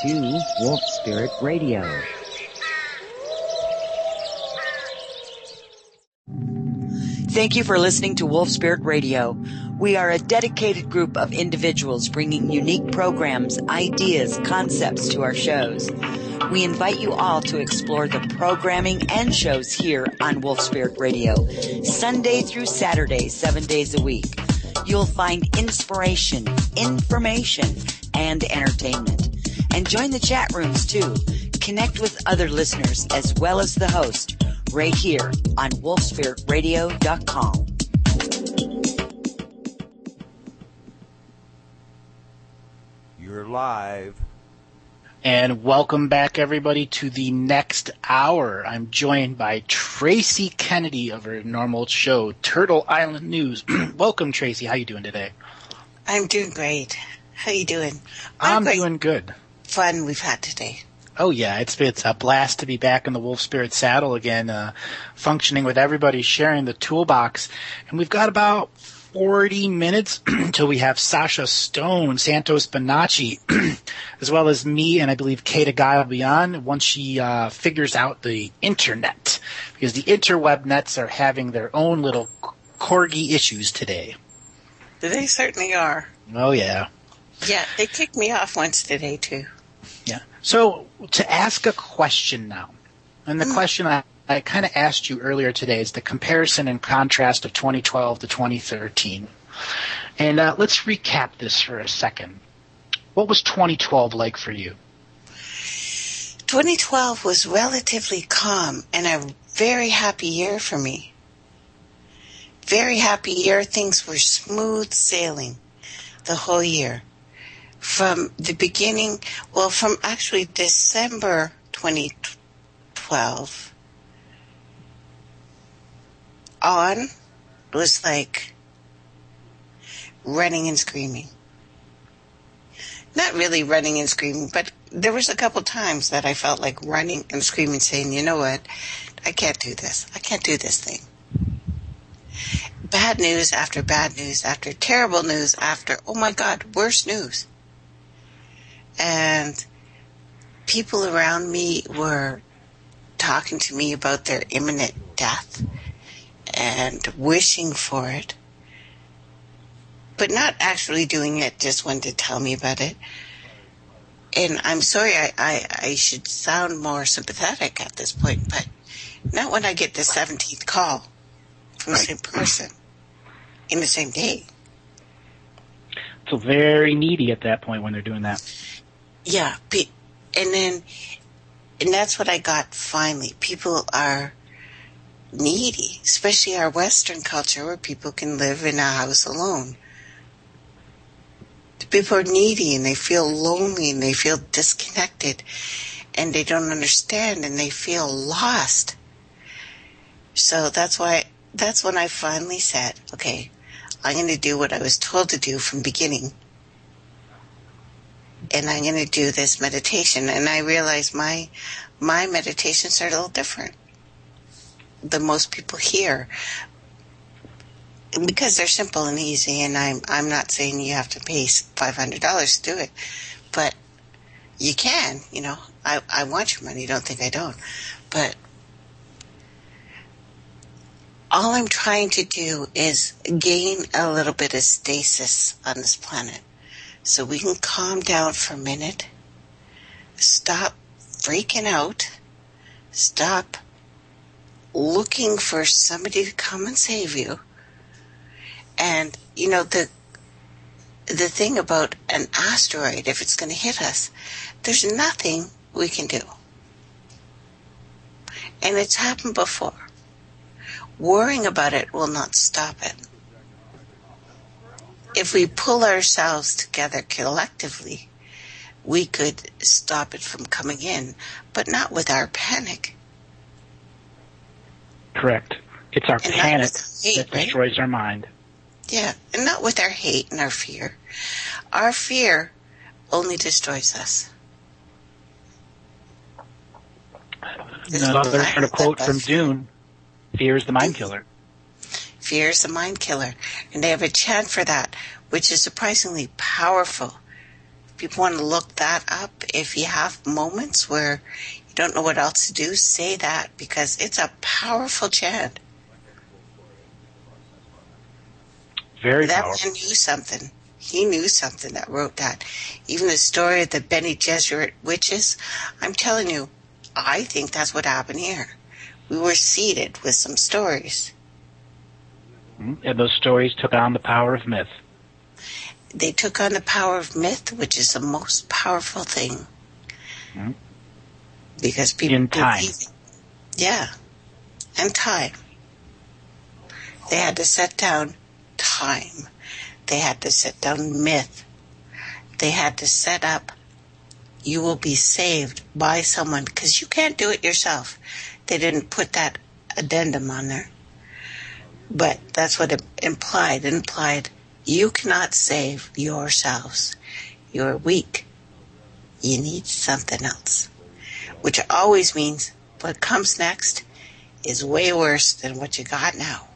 to Wolf Spirit Radio. Thank you for listening to Wolf Spirit Radio. We are a dedicated group of individuals bringing unique programs, ideas, concepts to our shows. We invite you all to explore the programming and shows here on Wolf Spirit Radio, Sunday through Saturday, 7 days a week. You'll find inspiration, information, and entertainment. And join the chat rooms too. Connect with other listeners as well as the host right here on wolfspiritradio.com. You're live. And welcome back, everybody, to the next hour. I'm joined by Tracy Kennedy of her normal show, Turtle Island News. Welcome, Tracy. How you doing today? I'm doing great. How you doing? I'm doing good. Fun we've had today. Oh, yeah. It's a blast to be back in the Wolf Spirit saddle again, functioning with everybody, sharing the toolbox. And we've got about 40 minutes until we have Sasha Stone, Santos Bonacci, as well as me and I believe Kata Guy will be on once she figures out the internet, because the interweb nets are having their own little corgi issues today. They certainly are. Oh, yeah. Yeah, they kicked me off once today, too. Yeah. So to ask a question now, and the question I kind of asked you earlier today is the comparison and contrast of 2012 to 2013. And let's recap this for a second. What was 2012 like for you? 2012 was relatively calm and a very happy year for me. Very happy year. Things were smooth sailing the whole year. From the beginning, well, from actually December 2012 on, it was like running and screaming. Not really running and screaming, but there was a couple times that I felt like running and screaming, saying, you know what, I can't do this. I can't do this thing. Bad news after terrible news after, oh my God, worse news. And people around me were talking to me about their imminent death and wishing for it, but not actually doing it, just wanted to tell me about it. And I'm sorry, I should sound more sympathetic at this point, but not when I get the 17th call from the same person in the same day. So very needy at that point when they're doing that. Yeah, and that's what I got finally. People are needy, especially our Western culture where people can live in a house alone. People are needy and they feel lonely and they feel disconnected and they don't understand and they feel lost. So that's when I finally said, okay, I'm going to do what I was told to do from beginning. And I'm going to do this meditation. And I realized my meditations are a little different than most people hear, because they're simple and easy. And I'm not saying you have to pay $500 to do it, but you can. You know, I want your money. Don't think I don't. But all I'm trying to do is gain a little bit of stasis on this planet, so we can calm down for a minute, stop freaking out, stop looking for somebody to come and save you. And, you know, the thing about an asteroid, if it's going to hit us, there's nothing we can do. And it's happened before. Worrying about it will not stop it. If we pull ourselves together collectively, we could stop it from coming in, but not with our panic. Correct. It's our panic that destroys our mind. Yeah, and not with our hate and our fear. Our fear only destroys us. Another sort of quote from Dune, fear is the mind killer. Fear is the mind killer. And they have a chant for that, which is surprisingly powerful. people want to look that up, if you have moments where you don't know what else to do, say that, because it's a powerful chant. Very that powerful. man knew something. He knew something that wrote that. Even the story of the Bene Gesserit witches, I'm telling you, I think that's what happened here. We were seeded with some stories. And those stories took on the power of myth. They took on the power of myth, which is the most powerful thing. Mm-hmm. Because people in time. believe it. Yeah. And time. They had to set down time. They had to set down myth. They had to set up, you will be saved by someone, because you can't do it yourself. They didn't put that addendum on there. But that's what it implied. It implied you cannot save yourselves. You're weak. You need something else. Which always means what comes next is way worse than what you got now.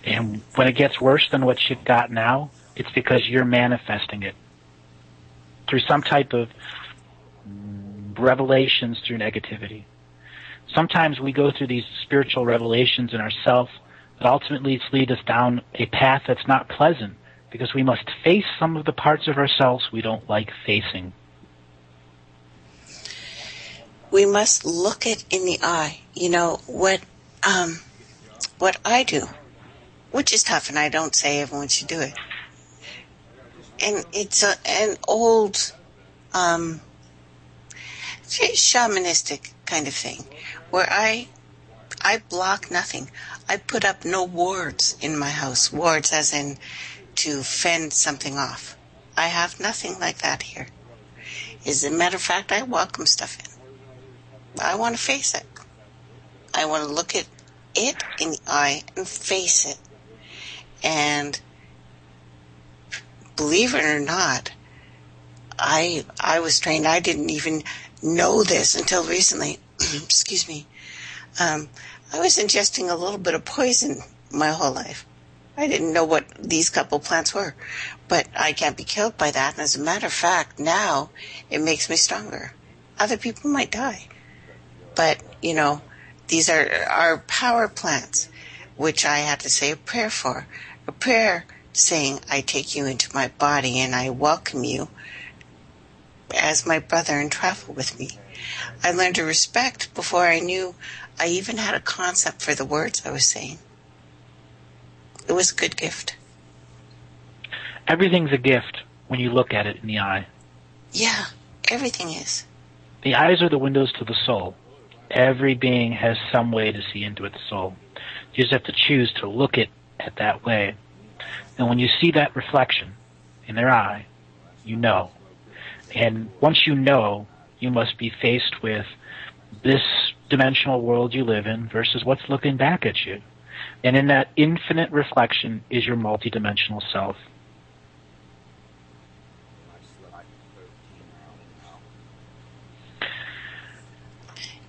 And when it gets worse than what you've got now, it's because you're manifesting it through some type of revelations through negativity. Sometimes we go through these spiritual revelations in ourselves that ultimately lead us down a path that's not pleasant, because we must face some of the parts of ourselves we don't like facing. We must look it in the eye. You know, what I do, which is tough, and I don't say everyone should do it. And it's an old shamanistic kind of thing, where I block nothing. I put up no wards in my house. Wards as in to fend something off. I have nothing like that here. As a matter of fact, I welcome stuff in. I want to face it. I want to look at it in the eye and face it. And believe it or not, I was trained. I didn't even know this until recently. Excuse me. I was ingesting a little bit of poison my whole life. I didn't know what these couple plants were. But I can't be killed by that. And as a matter of fact, now it makes me stronger. Other people might die. But, you know, these are our power plants, which I had to say a prayer for. A prayer saying, I take you into my body and I welcome you as my brother and travel with me. I learned to respect before I knew I even had a concept for the words I was saying. It was a good gift. Everything's a gift when you look at it in the eye. Yeah, everything is. The eyes are the windows to the soul. Every being has some way to see into its soul. You just have to choose to look at it that way. And when you see that reflection in their eye, you know. And once you know, you must be faced with this dimensional world you live in versus what's looking back at you. And in that infinite reflection is your multidimensional self.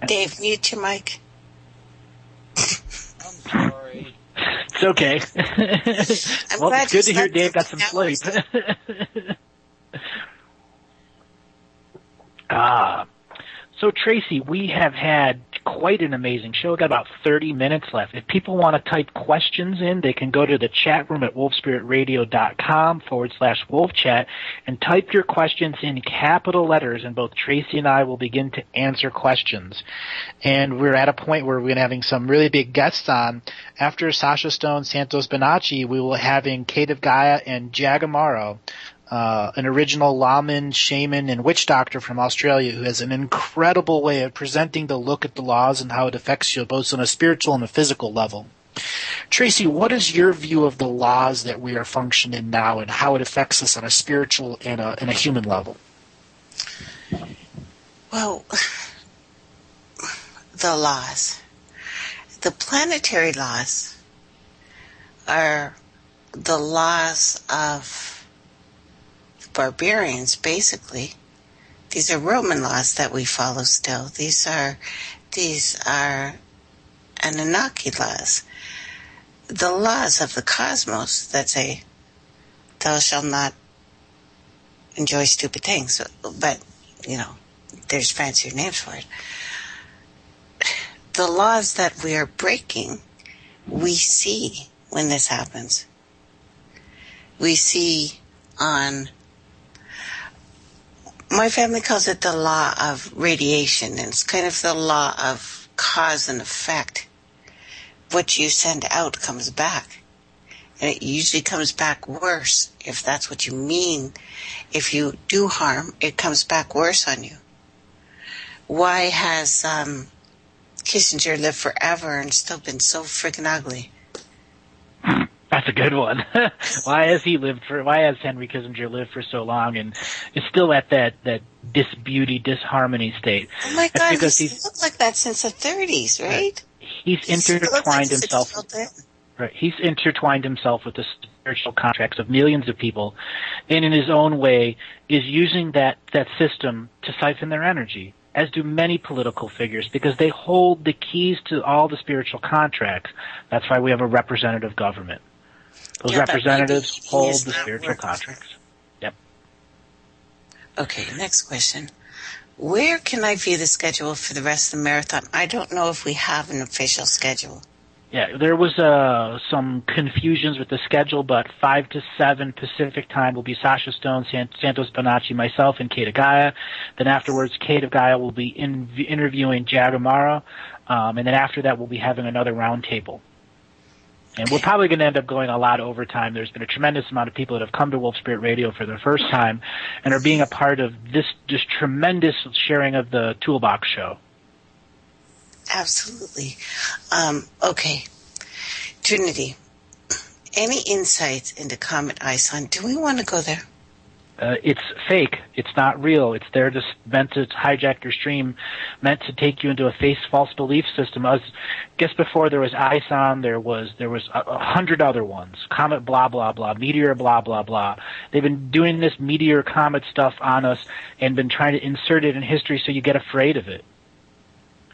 Dave, mute your mic. I'm sorry. It's okay. Well, it's good to hear Dave got some sleep. So Tracy, we have had quite an amazing show. We've got about 30 minutes left. If people want to type questions in, they can go to the chat room at wolfspiritradio.com/wolfchat and type your questions in capital letters, and both Tracy and I will begin to answer questions. And we're at a point where we're having some really big guests on. After Sasha Stone, Santos Bonacci, we will having Kate of Gaia and Jagamaro, an original lawman, shaman, and witch doctor from Australia who has an incredible way of presenting the look at the laws and how it affects you both on a spiritual and a physical level. Tracy, what is your view of the laws that we are functioning now and how it affects us on a spiritual and a human level? Well, the laws. The planetary laws are the laws of barbarians, basically. These are Roman laws that we follow still. These are Anunnaki laws. The laws of the cosmos that say, thou shalt not enjoy stupid things, but, there's fancier names for it. The laws that we are breaking, we see when this happens. We see on, my family calls it the law of radiation, and it's kind of the law of cause and effect. What you send out comes back. And it usually comes back worse, if that's what you mean. If you do harm, it comes back worse on you. Why has Kissinger lived forever and still been so freaking ugly? That's a good one. Why has Henry Kissinger lived for so long and is still at that disbeauty, disharmony state? Oh my God, he's looked like that since the 30s, right? He's intertwined himself. Right. He's intertwined himself with the spiritual contracts of millions of people, and in his own way is using that system to siphon their energy, as do many political figures, because they hold the keys to all the spiritual contracts. That's why we have a representative government. Those representatives hold the spiritual contracts. Yep. Okay, next question. Where can I view the schedule for the rest of the marathon? I don't know if we have an official schedule. Yeah, there was some confusions with the schedule, but 5 to 7 Pacific time will be Sasha Stone, Santos Bonacci, myself, and Kate of Gaia. Then afterwards, Kate of Gaia will be interviewing Jagamara, and then after that, we'll be having another roundtable. And we're probably going to end up going a lot over time. There's been a tremendous amount of people that have come to Wolf Spirit Radio for their first time and are being a part of this just tremendous sharing of the Toolbox show. Absolutely. Okay. Trinity, any insights into Comet Ison? Do we want to go there? It's fake. It's not real. It's there just meant to hijack your stream, meant to take you into a false belief system. I guess before there was Ison, there was 100 other ones. Comet blah, blah, blah. Meteor blah, blah, blah. They've been doing this meteor comet stuff on us and been trying to insert it in history so you get afraid of it.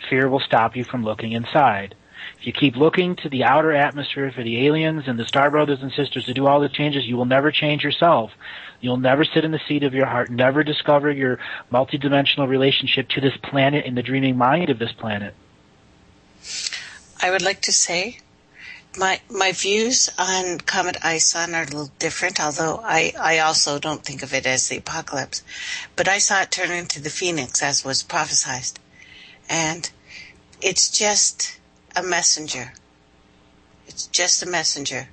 Fear will stop you from looking inside. If you keep looking to the outer atmosphere for the aliens and the star brothers and sisters to do all the changes, you will never change yourself. You'll never sit in the seat of your heart, never discover your multidimensional relationship to this planet and the dreaming mind of this planet. I would like to say my views on Comet Ison are a little different, although I also don't think of it as the apocalypse. But I saw it turn into the phoenix, as was prophesied. And it's just a messenger. It's just a messenger.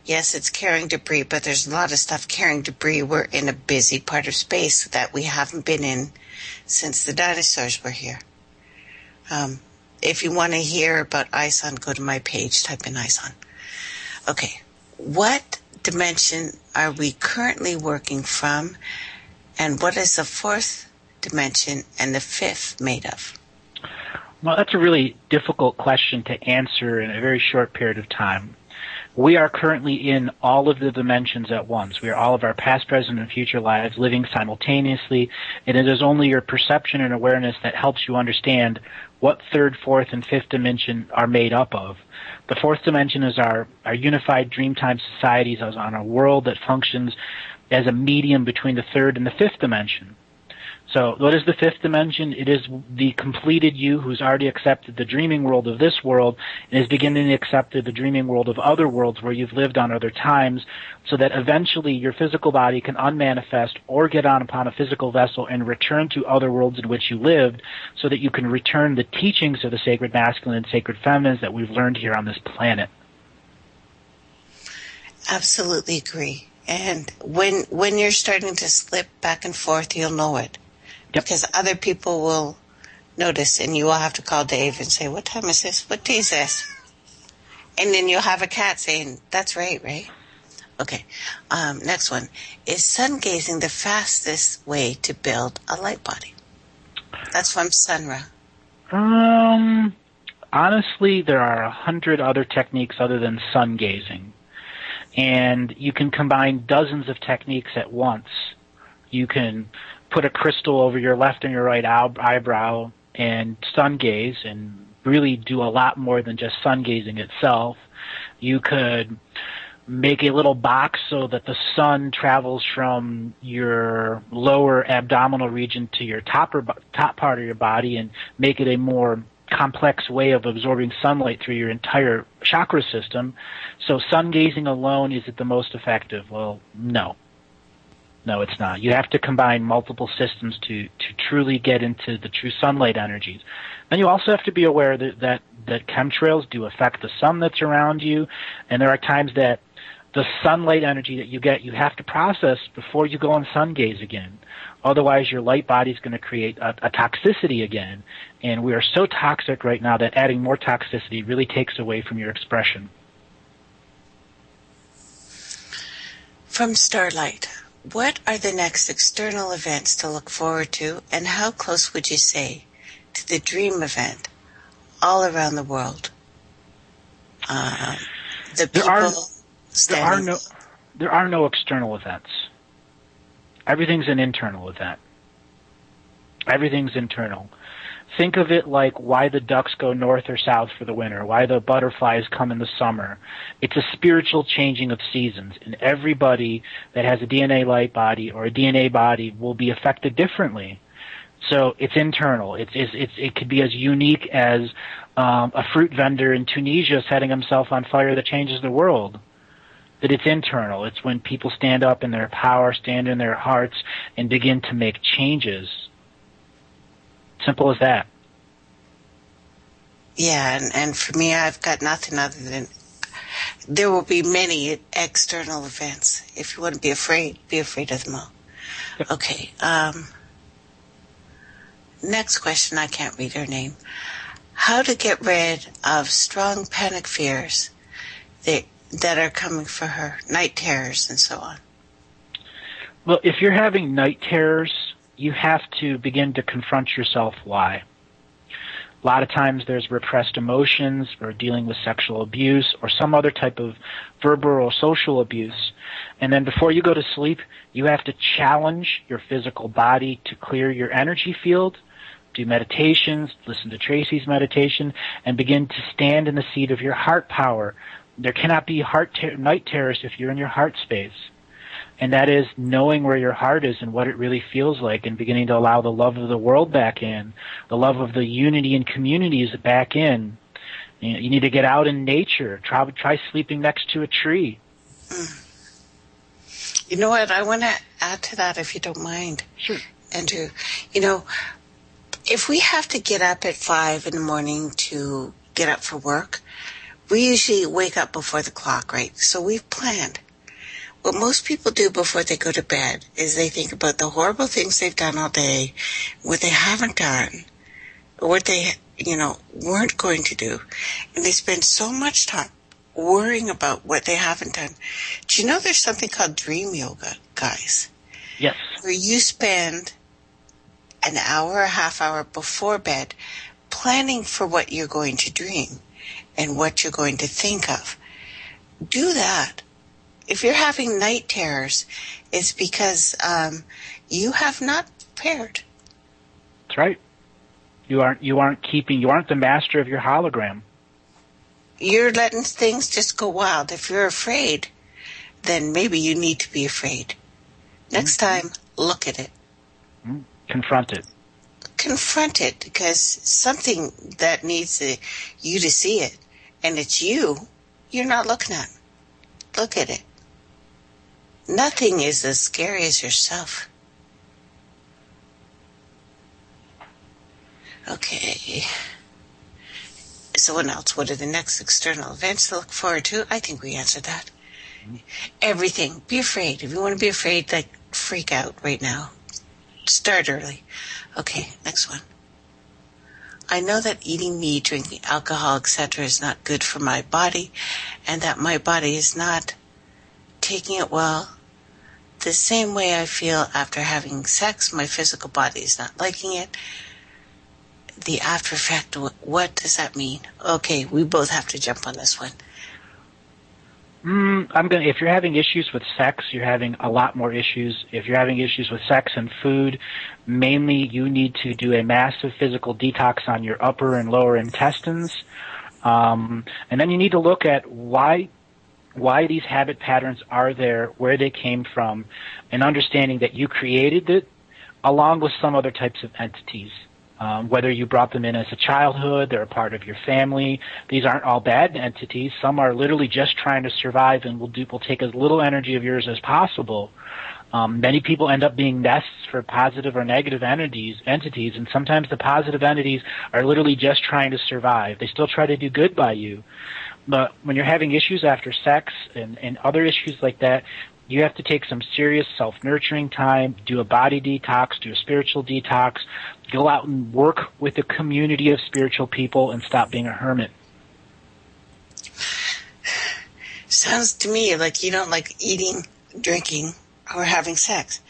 Yes, it's carrying debris, but there's a lot of stuff carrying debris. We're in a busy part of space that we haven't been in since the dinosaurs were here. If you want to hear about Ison, go to my page, type in Ison. Okay, what dimension are we currently working from, and what is the fourth dimension and the fifth made of? Well, that's a really difficult question to answer in a very short period of time. We are currently in all of the dimensions at once. We are all of our past, present, and future lives living simultaneously, and it is only your perception and awareness that helps you understand what third, fourth, and fifth dimension are made up of. The fourth dimension is our unified dreamtime societies on a world that functions as a medium between the third and the fifth dimension. So what is the fifth dimension? It is the completed you who's already accepted the dreaming world of this world and is beginning to accept the dreaming world of other worlds where you've lived on other times, so that eventually your physical body can unmanifest or get on upon a physical vessel and return to other worlds in which you lived, so that you can return the teachings of the sacred masculine and sacred feminines that we've learned here on this planet. Absolutely agree. And when you're starting to slip back and forth, you'll know it. Yep. Because other people will notice, and you will have to call Dave and say, what time is this? What day is this? And then you'll have a cat saying, that's right? Okay. Next one. Is sun gazing the fastest way to build a light body? That's from Sunra. Honestly, there are 100 other techniques other than sun gazing. And you can combine dozens of techniques at once. You can put a crystal over your left and your right eyebrow and sun gaze and really do a lot more than just sun gazing itself. You could make a little box so that the sun travels from your lower abdominal region to your top part of your body, and make it a more complex way of absorbing sunlight through your entire chakra system. So sun gazing alone, is it the most effective? Well, no. No, it's not. You have to combine multiple systems to truly get into the true sunlight energies. Then you also have to be aware that chemtrails do affect the sun that's around you, and there are times that the sunlight energy that you get, you have to process before you go on sun gaze again. Otherwise, your light body is going to create a toxicity again, and we are so toxic right now that adding more toxicity really takes away from your expression. From Starlight, what are the next external events to look forward to, and how close would you say to the dream event all around the world? There are no external events. Everything's an internal event. Everything's internal. Think of it like why the ducks go north or south for the winter, why the butterflies come in the summer. It's a spiritual changing of seasons, and everybody that has a DNA light body or a DNA body will be affected differently. So it's internal. It could be as unique as a fruit vendor in Tunisia setting himself on fire that changes the world. That it's internal. It's when people stand up in their power, stand in their hearts, and begin to make changes. Simple as that. Yeah, and for me, I've got nothing other than there will be many external events. If you want to be afraid of them all. Okay. Next question, I can't read her name. How to get rid of strong panic fears that are coming for her, night terrors and so on? Well, if you're having night terrors, you have to begin to confront yourself why. A lot of times there's repressed emotions or dealing with sexual abuse or some other type of verbal or social abuse. And then before you go to sleep, you have to challenge your physical body to clear your energy field, do meditations, listen to Tracy's meditation, and begin to stand in the seat of your heart power. There cannot be night terrors if you're in your heart space. And that is knowing where your heart is and what it really feels like, and beginning to allow the love of the world back in, the love of the unity and communities back in. You need to get out in nature. Try sleeping next to a tree. You know what? I want to add to that, if you don't mind. Sure. Andrew, if we have to get up at 5 in the morning to get up for work, we usually wake up before the clock, right? So we've planned. What most people do before they go to bed is they think about the horrible things they've done all day, what they haven't done, or what they, weren't going to do. And they spend so much time worrying about what they haven't done. Do you know there's something called dream yoga, guys? Yes. Where you spend an hour or a half hour before bed planning for what you're going to dream and what you're going to think of. Do that. If you're having night terrors, it's because you have not prepared. That's right. You aren't the master of your hologram. You're letting things just go wild. If you're afraid, then maybe you need to be afraid. Next time, look at it. Confront it. Confront it, because something that needs you to see it, and it's you're not looking at. Look at it. Nothing is as scary as yourself. Okay. Someone else, what are the next external events to look forward to? I think we answered that. Everything. Be afraid. If you want to be afraid, freak out right now. Start early. Okay, next one. I know that eating meat, drinking alcohol, etc. is not good for my body, and that my body is not taking it well. The same way I feel after having sex, my physical body is not liking it. The after effect, what does that mean? Okay, we both have to jump on this one. If you're having issues with sex, you're having a lot more issues. If you're having issues with sex and food, mainly you need to do a massive physical detox on your upper and lower intestines. And then you need to look at why why these habit patterns are there, where they came from, and understanding that you created it along with some other types of entities. Whether you brought them in as a childhood, they're a part of your family. These aren't all bad entities. Some are literally just trying to survive and will take as little energy of yours as possible. Many people end up being nests for positive or negative entities, and sometimes the positive entities are literally just trying to survive. They still try to do good by you. But when you're having issues after sex and other issues like that, you have to take some serious self-nurturing time, do a body detox, do a spiritual detox, go out and work with a community of spiritual people and stop being a hermit. Sounds to me like you don't like eating, drinking, or having sex.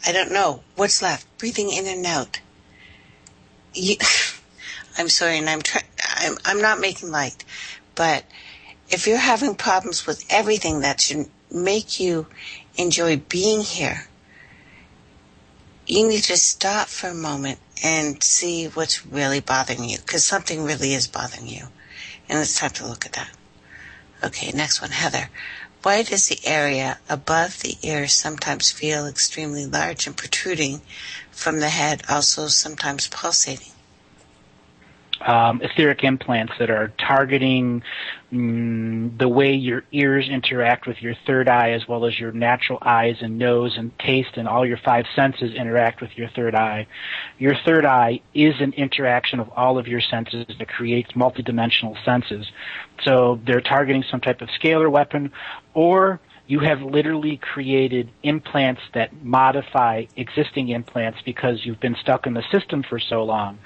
I don't know. What's left? Breathing in and out. I'm sorry, and I'm not making light, but if you're having problems with everything that should make you enjoy being here, you need to stop for a moment and see what's really bothering you, because something really is bothering you. And it's time to look at that. Okay, next one, Heather. Why does the area above the ear sometimes feel extremely large and protruding from the head, also sometimes pulsating? Etheric implants that are targeting the way your ears interact with your third eye, as well as your natural eyes and nose and taste and all your five senses interact with your third eye. Your third eye is an interaction of all of your senses that creates multidimensional senses. So they're targeting some type of scalar weapon, or you have literally created implants that modify existing implants because you've been stuck in the system for so long,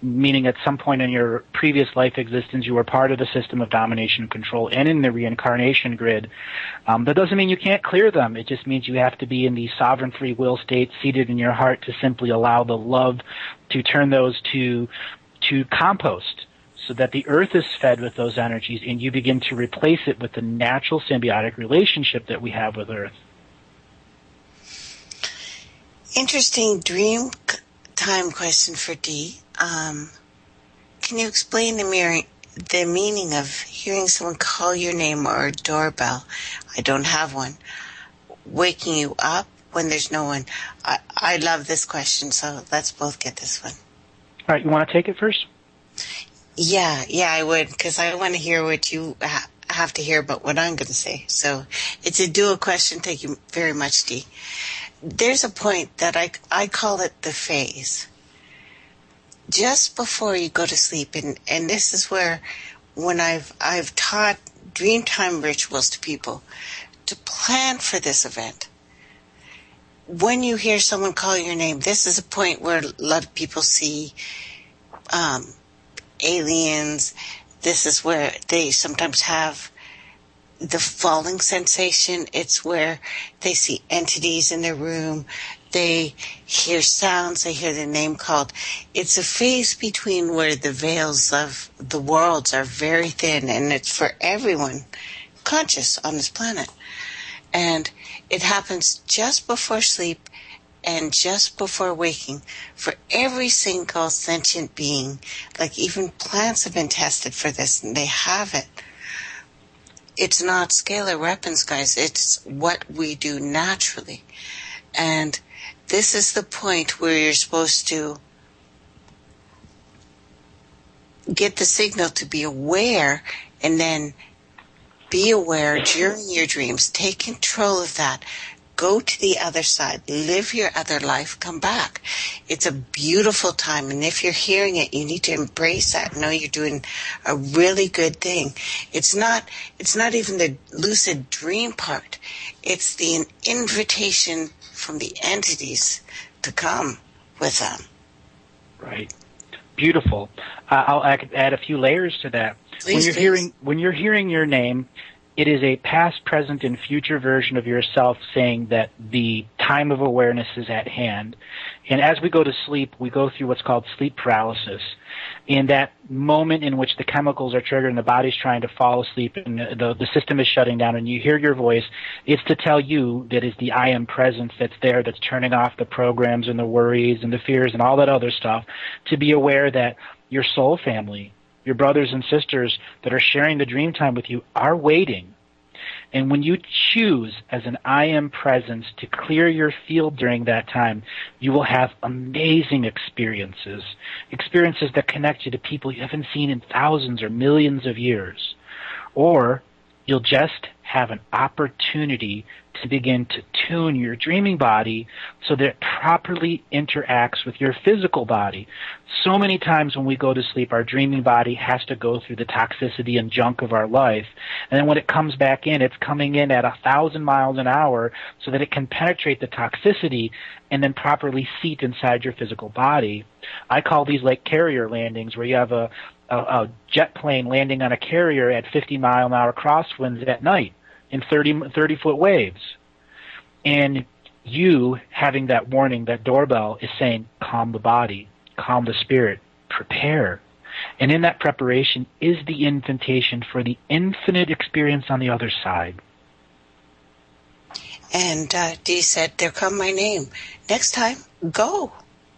meaning at some point in your previous life existence you were part of the system of domination and control and in the reincarnation grid. That doesn't mean you can't clear them. It just means you have to be in the sovereign free will state seated in your heart to simply allow the love to turn those to compost, so that the earth is fed with those energies and you begin to replace it with the natural symbiotic relationship that we have with earth. Interesting dream time question for Dee. Can you explain the meaning of hearing someone call your name or a doorbell? I don't have one. Waking you up when there's no one. I love this question, so let's both get this one. All right, you want to take it first? Yeah, I would, because I want to hear what you have to hear about what I'm going to say. So it's a dual question. Thank you very much, Dee. There's a point that I call it the phase. Just before you go to sleep, and this is where, when I've taught Dreamtime rituals to people to plan for this event. When you hear someone call your name, this is a point where a lot of people see aliens. This is where they sometimes have the falling sensation. It's where they see entities in their room. They hear sounds. They hear their name called. It's a phase between where the veils of the worlds are very thin, and it's for everyone conscious on this planet. And it happens just before sleep and just before waking for every single sentient being. Like, even plants have been tested for this, and they have it. It's not scalar weapons, guys. It's what we do naturally. And this is the point where you're supposed to get the signal to be aware, and then be aware during your dreams. Take control of that. Go to the other side. Live your other life. Come back. It's a beautiful time. And if you're hearing it, you need to embrace that. Know you're doing a really good thing. It's not even the lucid dream part. It's the invitation from the entities to come with them. Right. Beautiful. I'll add a few layers to that. Please. When you're hearing your name, it is a past, present, and future version of yourself saying that the time of awareness is at hand. And as we go to sleep, we go through what's called sleep paralysis. In that moment in which the chemicals are triggered and the body's trying to fall asleep and the system is shutting down and you hear your voice, it's to tell you that it's the I am presence that's there, that's turning off the programs and the worries and the fears and all that other stuff, to be aware that your soul family, your brothers and sisters that are sharing the dream time with you, are waiting. And when you choose as an I am presence to clear your field during that time, you will have amazing experiences that connect you to people you haven't seen in thousands or millions of years. Or you'll just have an opportunity to begin to tune your dreaming body so that it properly interacts with your physical body. So many times when we go to sleep, our dreaming body has to go through the toxicity and junk of our life. And then when it comes back in, it's coming in at 1,000 miles an hour so that it can penetrate the toxicity and then properly seat inside your physical body. I call these like carrier landings, where you have a jet plane landing on a carrier at 50-mile-an-hour crosswinds at night in 30-foot waves. And you having that warning, that doorbell is saying, calm the body, calm the spirit, prepare. And in that preparation is the invitation for the infinite experience on the other side. And Dee said, there come my name. Next time, go.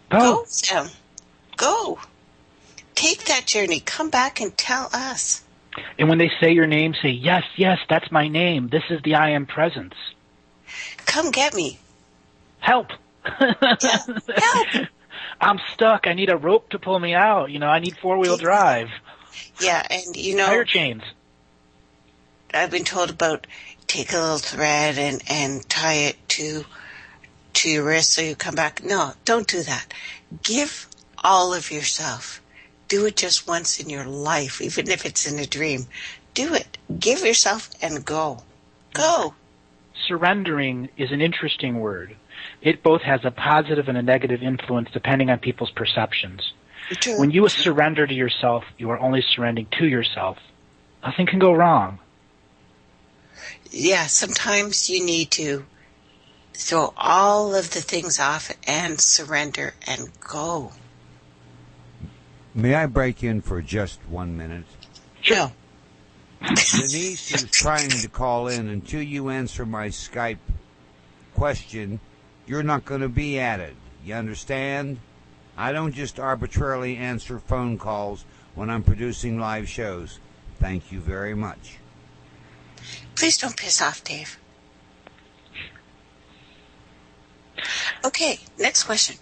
Go, Sam. Go. Take that journey. Come back and tell us. And when they say your name, say, yes, yes, that's my name. This is the I am presence. Come get me. Help. Yeah, help. I'm stuck. I need a rope to pull me out. I need four-wheel drive. Yeah, and Tire chains. I've been told about take a little thread and tie it to your wrist so you come back. No, don't do that. Give all of yourself. Do it just once in your life, even if it's in a dream. Do it. Give yourself and go. Go. Surrendering is an interesting word. It both has a positive and a negative influence depending on people's perceptions. True. When you surrender to yourself, you are only surrendering to yourself. Nothing can go wrong. Yeah, sometimes you need to throw all of the things off and surrender and go. May I break in for just 1 minute? No. Denise is trying to call in. Until you answer my Skype question, you're not going to be added. You understand? I don't just arbitrarily answer phone calls when I'm producing live shows. Thank you very much. Please don't piss off Dave. Okay, next question.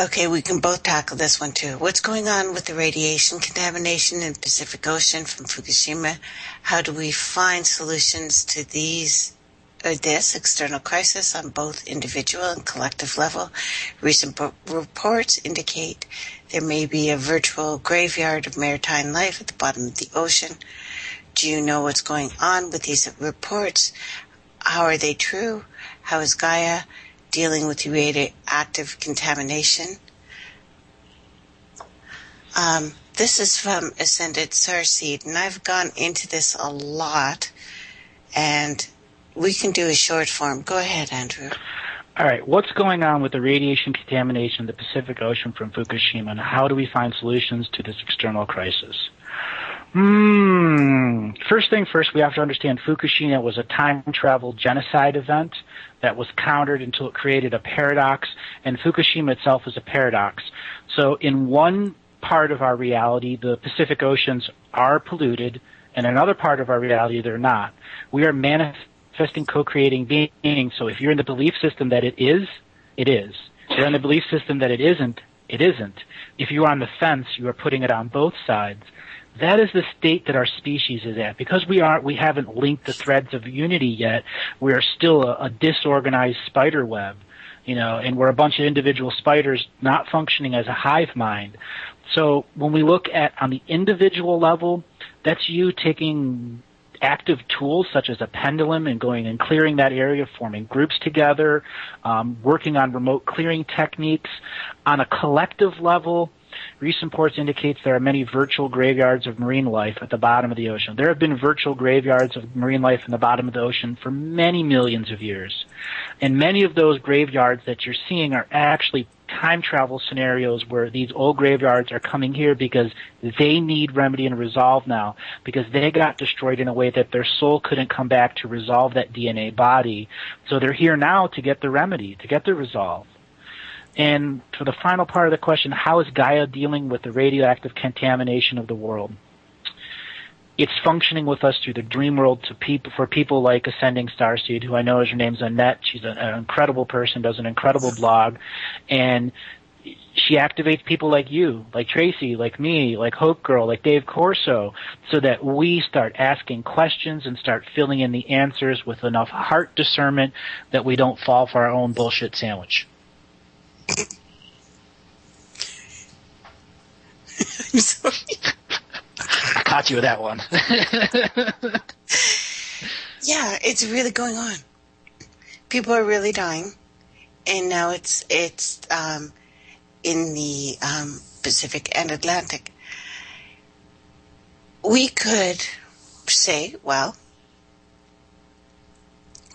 Okay, we can both tackle this one too. What's going on with the radiation contamination in the Pacific Ocean from Fukushima? How do we find solutions to this external crisis on both individual and collective level? Recent reports indicate there may be a virtual graveyard of maritime life at the bottom of the ocean. Do you know what's going on with these reports? How are they true? How is Gaia dealing with the radioactive contamination? This is from Ascended Starseed, and I've gone into this a lot, and we can do a short form. Go ahead, Andrew. All right, what's going on with the radiation contamination in the Pacific Ocean from Fukushima, and how do we find solutions to this external crisis? First thing first, we have to understand Fukushima was a time travel genocide event that was countered until it created a paradox, and Fukushima itself is a paradox. So in one part of our reality, the Pacific Oceans are polluted, and in another part of our reality, they're not. We are manifesting, co-creating beings, so if you're in the belief system that it is, it is. If you're in the belief system that it isn't, it isn't. If you're on the fence, you are putting it on both sides. That is the state that our species is at. Because we haven't linked the threads of unity yet, we are still a disorganized spider web, and we're a bunch of individual spiders not functioning as a hive mind. So when we look at on the individual level, that's you taking active tools such as a pendulum and going and clearing that area, forming groups together, working on remote clearing techniques. On a collective level, recent reports indicates there are many virtual graveyards of marine life at the bottom of the ocean. There have been virtual graveyards of marine life in the bottom of the ocean for many millions of years. And many of those graveyards that you're seeing are actually time travel scenarios where these old graveyards are coming here because they need remedy and resolve now, because they got destroyed in a way that their soul couldn't come back to resolve that DNA body. So they're here now to get the remedy, to get the resolve. And for the final part of the question, how is Gaia dealing with the radioactive contamination of the world? It's functioning with us through the dream world for people like Ascending Starseed, who I know her name's Annette. She's an incredible person, does an incredible blog, and she activates people like you, like Tracy, like me, like Hope Girl, like Dave Corso, so that we start asking questions and start filling in the answers with enough heart discernment that we don't fall for our own bullshit sandwich. I'm sorry. I caught you with that one. Yeah, it's really going on. People are really dying, and now it's in the Pacific and Atlantic. We could say, well,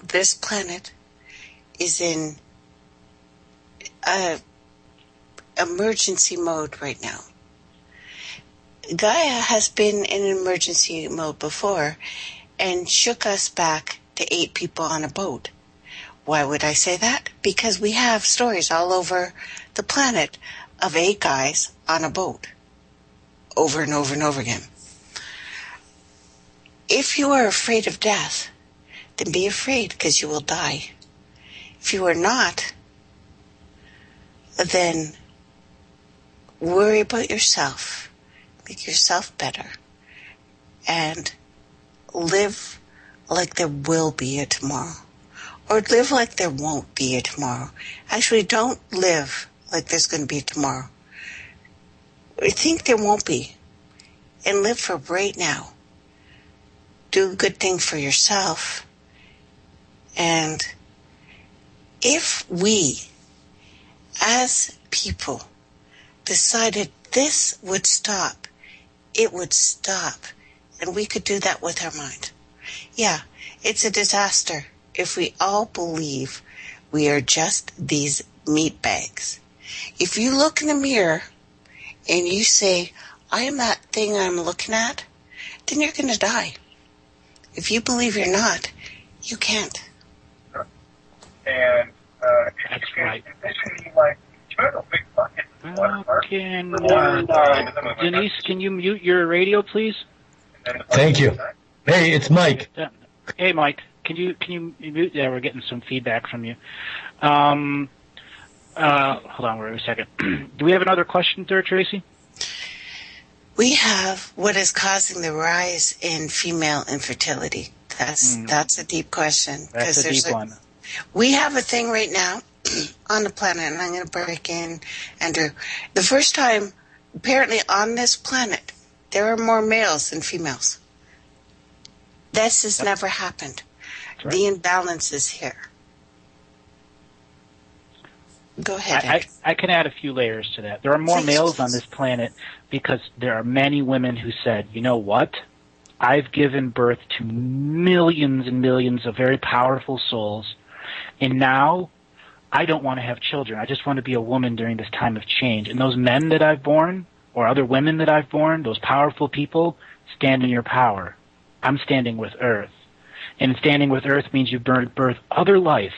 this planet is in emergency mode right now. Gaia has been in emergency mode before and shook us back to 8 people on a boat. Why would I say that? Because we have stories all over the planet of 8 guys on a boat over and over and over again. If you are afraid of death, then be afraid, because you will die. If you are not, then worry about yourself. Make yourself better. And live like there will be a tomorrow. Or live like there won't be a tomorrow. Actually, don't live like there's going to be a tomorrow. Think there won't be. And live for right now. Do a good thing for yourself. And if we, as people, decided this would stop, it would stop. And we could do that with our mind. Yeah, it's a disaster if we all believe we are just these meat bags. If you look in the mirror and you say, I am that thing I'm looking at, then you're going to die. If you believe you're not, you can't. And That's right. Denise, can you mute your radio, please? Thank you. Hey, it's Mike. Hey, Mike. Can you mute? Yeah, we're getting some feedback from you. Hold on, wait a second. Do we have another question there, Tracy? We have what is causing the rise in female infertility. That's a deep question. That's a deep one. We have a thing right now on the planet, and I'm going to break in, Andrew. The first time, apparently, on this planet, there are more males than females. This has never happened. Right. The imbalance is here. Go ahead. I can add a few layers to that. There are more males on this planet because there are many women who said, you know what? I've given birth to millions and millions of very powerful souls, and now I don't want to have children. I just want to be a woman during this time of change. And those men that I've born, or other women that I've born, those powerful people, stand in your power. I'm standing with Earth. And standing with Earth means you birth other life.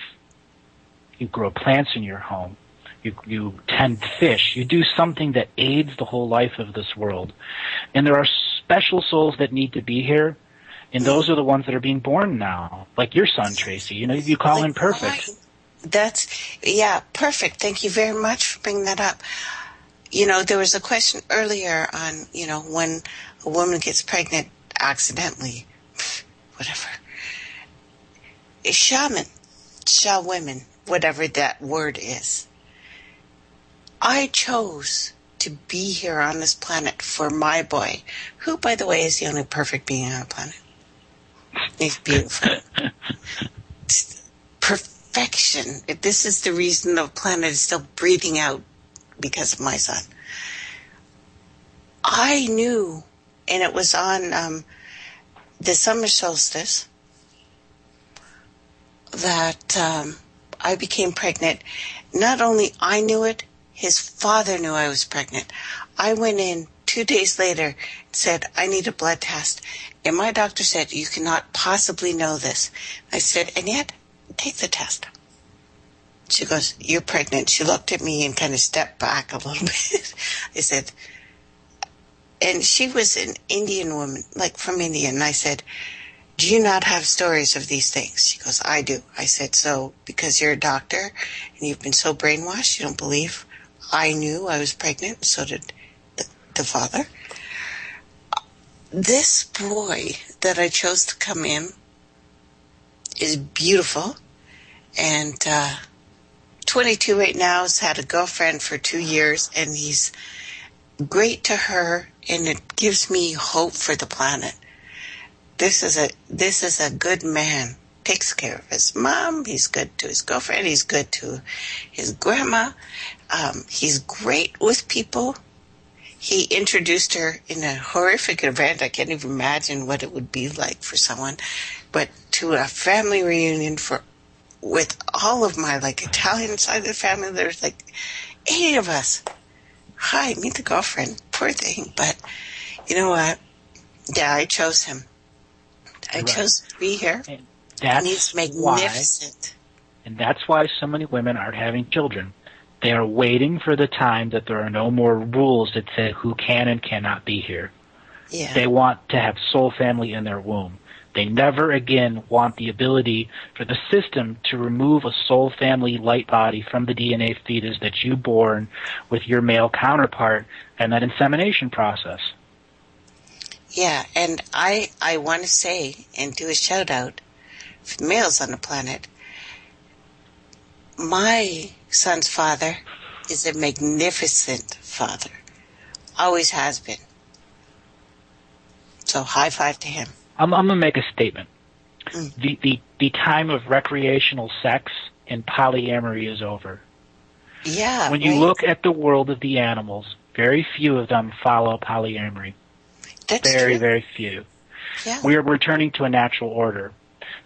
You grow plants in your home. You tend fish. You do something that aids the whole life of this world. And there are special souls that need to be here, and those are the ones that are being born now. Like your son, Tracy. You know, you call him perfect. Yeah, perfect. Thank you very much for bringing that up. You know, there was a question earlier on, you know, when a woman gets pregnant accidentally, whatever. Shaman, women, whatever that word is. I chose to be here on this planet for my boy, who, by the way, is the only perfect being on the planet. He's beautiful. Perfection. This is the reason the planet is still breathing out, because of my son. I knew, and it was on the summer solstice, that I became pregnant. Not only I knew it, his father knew I was pregnant. I went in 2 days later and said, I need a blood test. And my doctor said, you cannot possibly know this. I said, and yet, take the test. She goes, you're pregnant. She looked at me and kind of stepped back a little bit. I said, And she was an Indian woman, like from India. And I said, do you not have stories of these things? She goes, I do. I said, so because you're a doctor and you've been so brainwashed, you don't believe I knew I was pregnant, so did the father. This boy that I chose to come in is beautiful, and 22 right now, has had a girlfriend for 2 years, and he's great to her, and it gives me hope for the planet. This is a good man. Takes care of his mom. He's good to his girlfriend. He's good to his grandma. He's great with people. He introduced her in a horrific event. I can't even imagine what it would be like for someone, but to a family reunion with all of my Italian side of the family. There's 8 of us. Hi, meet the girlfriend. Poor thing, but you know what? Yeah, I chose him. I chose to be here. And he's magnificent. And that's why so many women aren't having children. They are waiting for the time that there are no more rules that say who can and cannot be here. Yeah. They want to have soul family in their womb. They never again want the ability for the system to remove a soul family light body from the DNA fetus that you born with your male counterpart and that insemination process. Yeah, and I want to say and do a shout out for the males on the planet. My son's father is a magnificent father. Always has been. So high five to him. I'm going to make a statement. The time of recreational sex and polyamory is over. Yeah. When you look at the world of the animals, very few of them follow polyamory. That's very, true. very few. Yeah. We are returning to a natural order.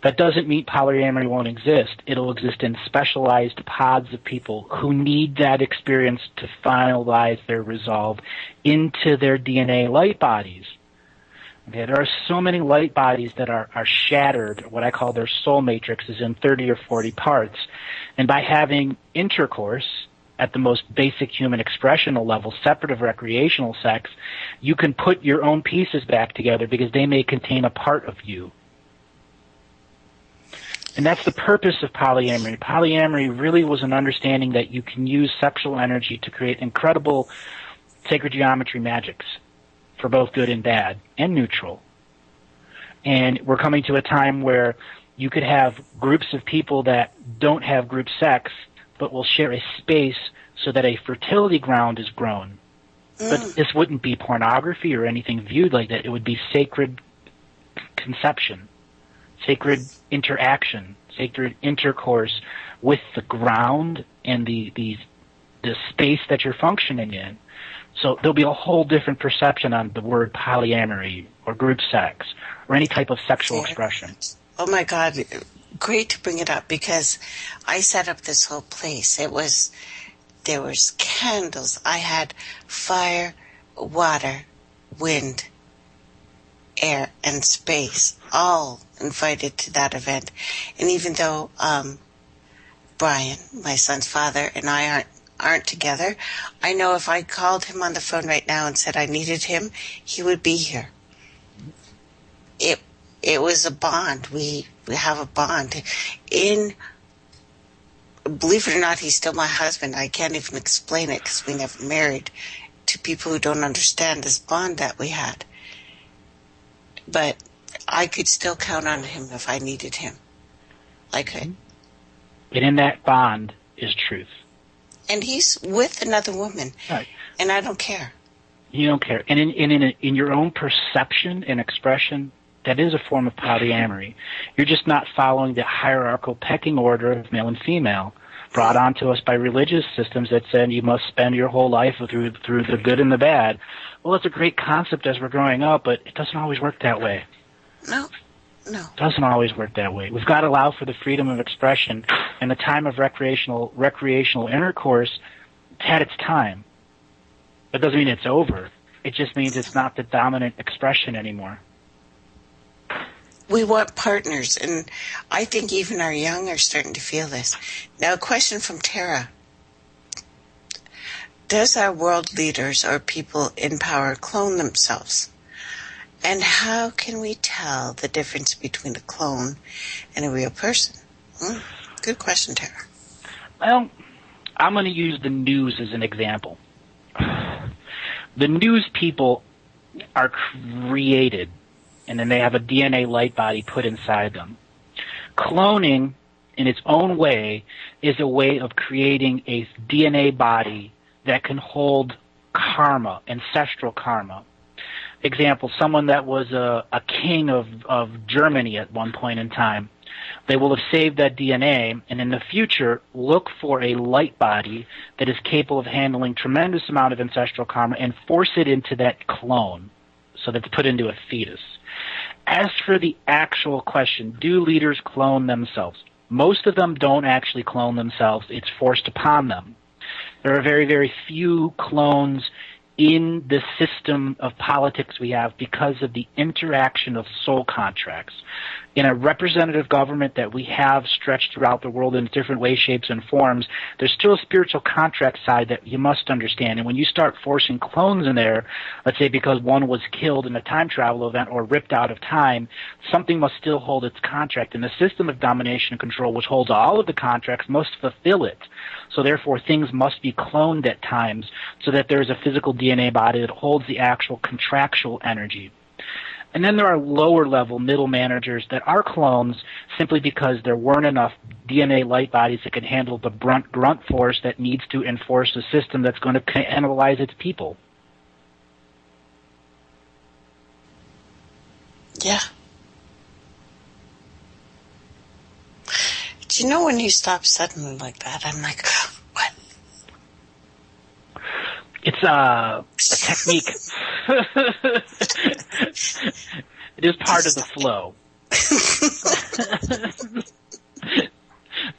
That doesn't mean polyamory won't exist. It'll exist in specialized pods of people who need that experience to finalize their resolve into their DNA light bodies. Okay, there are so many light bodies that are shattered, what I call their soul matrixes, in 30 or 40 parts. And by having intercourse at the most basic human expressional level, separate of recreational sex, you can put your own pieces back together because they may contain a part of you. And that's the purpose of polyamory. Polyamory really was an understanding that you can use sexual energy to create incredible sacred geometry magics for both good and bad and neutral. And we're coming to a time where you could have groups of people that don't have group sex but will share a space so that a fertility ground is grown. But this wouldn't be pornography or anything viewed like that. It would be sacred conception, sacred interaction, sacred intercourse with the ground and the space that you're functioning in. So there'll be a whole different perception on the word polyamory or group sex or any type of sexual expression. Oh my God, great to bring it up because I set up this whole place. There was candles. I had fire, water, wind, air, and space all invited to that event. And even though Brian, my son's father, and I aren't together, I know if I called him on the phone right now and said I needed him, he would be here. It was a bond. We have a bond. Believe it or not, he's still my husband. I can't even explain it because we never married, to people who don't understand this bond that we had. But I could still count on him if I needed him. I could. And in that bond is truth. And he's with another woman. Right. And I don't care. You don't care. And in your own perception and expression, that is a form of polyamory. You're just not following the hierarchical pecking order of male and female brought onto us by religious systems that said you must spend your whole life through the good and the bad. Well, it's a great concept as we're growing up, but it doesn't always work that way. No. It doesn't always work that way. We've got to allow for the freedom of expression, and the time of recreational intercourse had its time. That doesn't mean it's over. It just means it's not the dominant expression anymore. We want partners, and I think even our young are starting to feel this. Now, a question from Tara. does our world leaders or people in power clone themselves? And how can we tell the difference between a clone and a real person? Good question, Tara. Well, I'm going to use the news as an example. The news people are created, and then they have a DNA light body put inside them. Cloning, in its own way, is a way of creating a DNA body that can hold karma, ancestral karma. Example, someone that was a king of Germany at one point in time. They will have saved that DNA, and in the future, look for a light body that is capable of handling tremendous amount of ancestral karma and force it into that clone so that it's put into a fetus. As for the actual question, do leaders clone themselves? Most of them don't actually clone themselves. It's forced upon them. There are very, very few clones in the system of politics we have because of the interaction of soul contracts. In a representative government that we have stretched throughout the world in different ways, shapes, and forms, there's still a spiritual contract side that you must understand. And when you start forcing clones in there, let's say because one was killed in a time travel event or ripped out of time, something must still hold its contract. And the system of domination and control, which holds all of the contracts, must fulfill it. So therefore, things must be cloned at times so that there is a physical DNA body that holds the actual contractual energy. And then there are lower-level middle managers that are clones simply because there weren't enough DNA light bodies that could handle the grunt force that needs to enforce a system that's going to cannibalize its people. Yeah. Do you know when you stop suddenly like that, I'm like, what? It's a technique. It is part of the flow.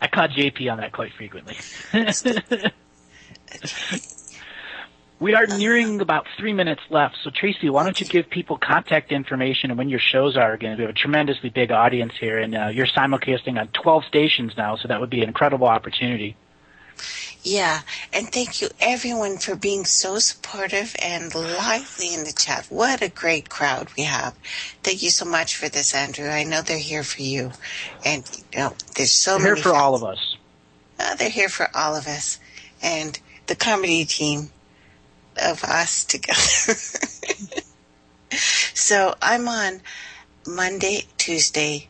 I caught JP on that quite frequently. We are nearing about 3 minutes left, so Tracy, why don't you give people contact information and when your shows are again? We have a tremendously big audience here, and you're simulcasting on 12 stations now, so that would be an incredible opportunity. Yeah, and thank you everyone for being so supportive and lively in the chat. What a great crowd we have. Thank you so much for this, Andrew. I know they're here for you. And, you know, there's so many. They're here for all of us. They're here for all of us. And the comedy team of us together. So I'm on Monday, Tuesday,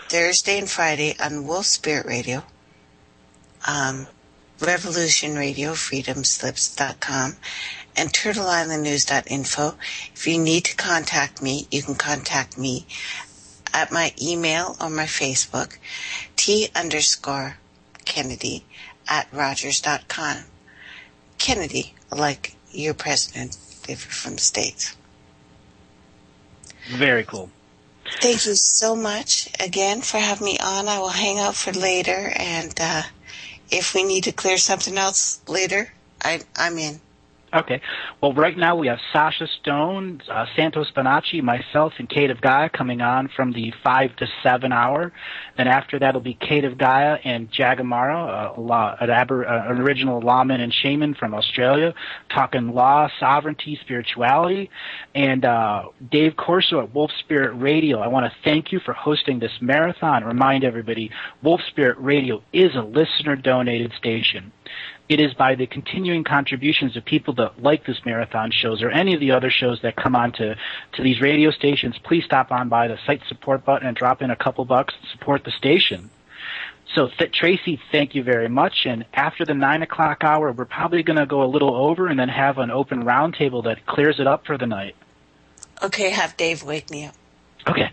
Thursday, and Friday on Wolf Spirit Radio. Revolution Radio, freedomslips.com, and turtleislandnews.info. If you need to contact me, you can contact me at my email or my Facebook, T_Kennedy@Rogers.com. Kennedy, like your president, if you're from the States. Very cool. Thank you so much again for having me on. I will hang out for later, and if we need to clear something else later, I'm in. Okay. Well, right now we have Sasha Stone, Santos Bonacci, myself, and Kate of Gaia coming on from the 5 to 7 hour. Then after that will be Kate of Gaia and Jagamara, an original lawman and shaman from Australia, talking law, sovereignty, spirituality. And Dave Corso at Wolf Spirit Radio. I want to thank you for hosting this marathon. Remind everybody, Wolf Spirit Radio is a listener-donated station. It is by the continuing contributions of people that like this marathon shows or any of the other shows that come on to these radio stations. Please stop on by the site support button and drop in a couple bucks to support the station. So, Tracy, thank you very much. And after the 9 o'clock hour, we're probably going to go a little over and then have an open roundtable that clears it up for the night. Okay, have Dave wake me up. Okay.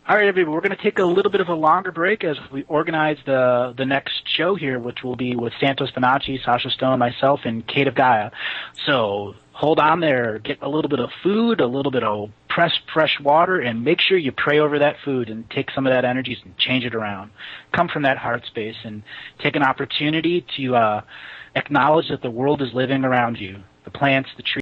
All right, everybody, we're going to take a little bit of a longer break as we organize the next show here, which will be with Santos Bonacci, Sasha Stone, myself, and Kate of Gaia. So hold on there, get a little bit of food, a little bit of fresh water, and make sure you pray over that food and take some of that energy and change it around. Come from that heart space and take an opportunity to acknowledge that the world is living around you, the plants, the trees.